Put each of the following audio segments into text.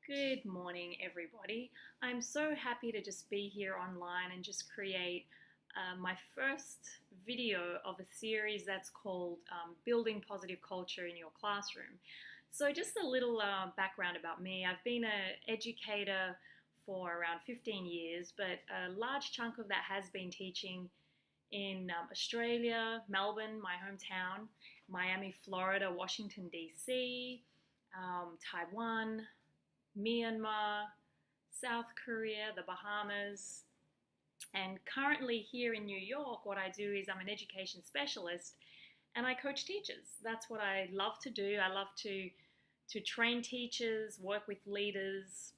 Good morning, everybody. I'm so happy to just be here online and just create my first video of a series that's called Building Positive Culture in Your Classroom. So just a little background about me. I've been an educator for around 15 years, but a large chunk of that has been teaching in Australia, Melbourne, my hometown, Miami, Florida, Washington, D.C., Taiwan, Myanmar, South Korea, the Bahamas, and currently here in New York, what I do is I'm an education specialist and I coach teachers. That's what I love to do. I love to train teachers, work with leaders,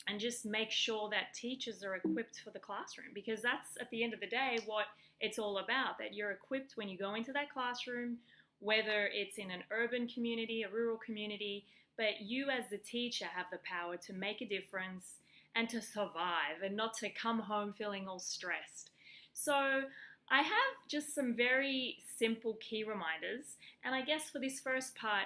and just make sure that teachers are equipped for the classroom, because that's at the end of the day what it's all about, that you're equipped when you go into that classroom, whether it's in an urban community, a rural community, but you as the teacher have the power to make a difference and to survive and not to come home feeling all stressed. So I have just some very simple key reminders, and I guess for this first part,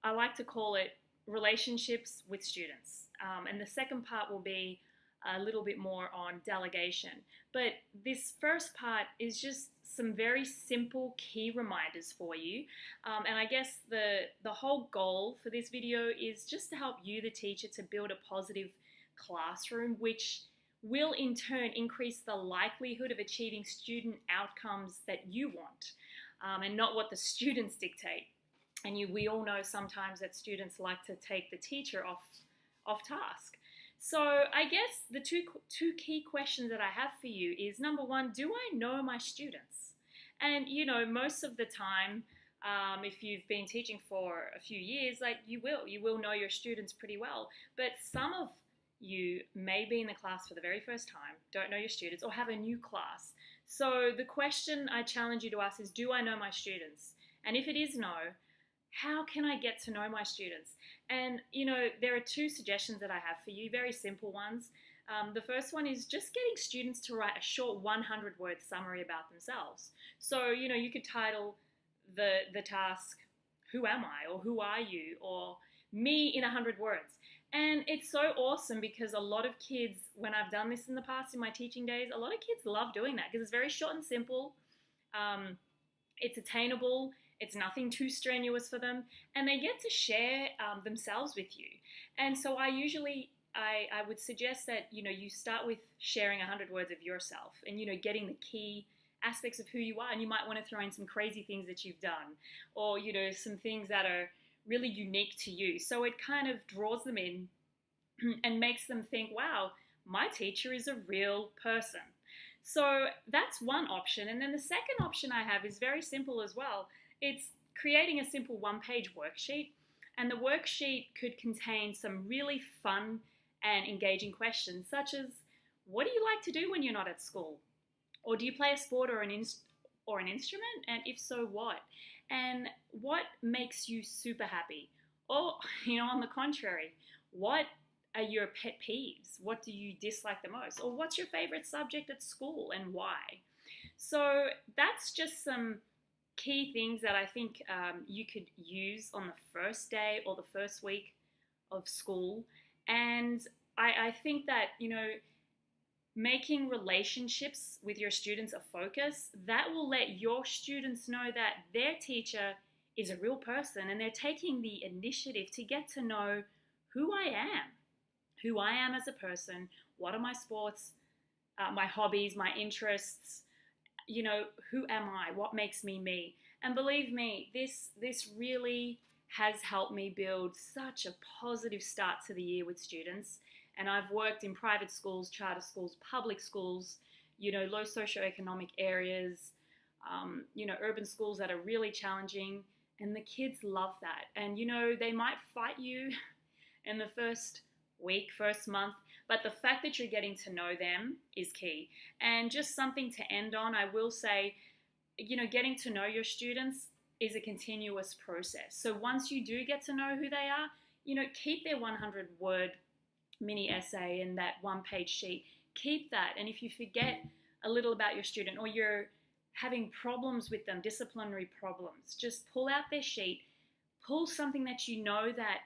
I like to call it relationships with students. And the second part will be a little bit more on delegation. But this first part is just some very simple key reminders for you. And I guess the whole goal for this video is just to help you, the teacher, to build a positive classroom, which will in turn increase the likelihood of achieving student outcomes that you want, and not what the students dictate. And we all know sometimes that students like to take the teacher off task. So I guess the two key questions that I have for you is, number one, do I know my students? And most of the time, if you've been teaching for a few years, like you will know your students pretty well. But some of you may be in the class for the very first time, don't know your students, or have a new class. So the question I challenge you to ask is, do I know my students? And if it is no, how can I get to know my students? And, there are two suggestions that I have for you, very simple ones. The first one is just getting students to write a short 100-word summary about themselves. So, you could title the task, "Who am I?" or "Who are you?" or "Me in 100 words." And it's so awesome because a lot of kids, when I've done this in the past in my teaching days, a lot of kids love doing that because it's very short and simple. It's attainable. It's nothing too strenuous for them, and they get to share themselves with you. And so I would suggest that you start with sharing 100 words of yourself, and getting the key aspects of who you are. And you might want to throw in some crazy things that you've done, or some things that are really unique to you. So it kind of draws them in and makes them think, wow, my teacher is a real person. So that's one option. And then the second option I have is very simple as well. It's creating a simple one-page worksheet, and the worksheet could contain some really fun and engaging questions, such as, what do you like to do when you're not at school? Or do you play a sport or an instrument? And if so, what? And what makes you super happy? Or, on the contrary, what are your pet peeves? What do you dislike the most? Or what's your favorite subject at school and why? So that's just some key things that I think you could use on the first day or the first week of school. And I think that, making relationships with your students a focus, that will let your students know that their teacher is a real person and they're taking the initiative to get to know who I am as a person, what are my sports, my hobbies, my interests, who am I? What makes me me? And believe me, this really has helped me build such a positive start to the year with students. And I've worked in private schools, charter schools, public schools, low socioeconomic areas, urban schools that are really challenging. And the kids love that. And, they might fight you in the first week, first month, but the fact that you're getting to know them is key. And just something to end on, I will say, getting to know your students is a continuous process. So once you do get to know who they are, keep their 100-word mini essay in that one-page sheet. Keep that. And if you forget a little about your student, or you're having problems with them, disciplinary problems, just pull out their sheet, pull something that that,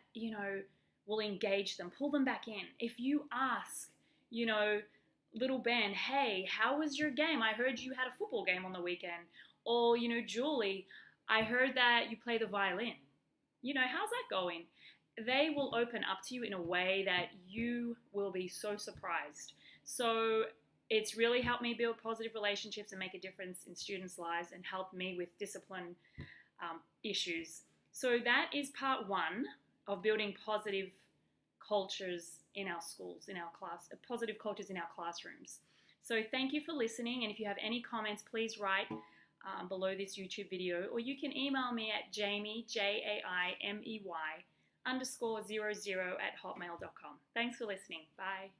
will engage them, pull them back in. If you ask, you know, little Ben, hey, how was your game? I heard you had a football game on the weekend. Or, you know, Julie, I heard that you play the violin. You know, how's that going? They will open up to you in a way that you will be so surprised. So it's really helped me build positive relationships and make a difference in students' lives and helped me with discipline issues. So that is part one of building positive cultures in our schools, in our class, positive cultures in our classrooms. So thank you for listening, and if you have any comments, please write below this YouTube video, or you can email me at Jaime, Jaimey _00 @hotmail.com. Thanks for listening. Bye.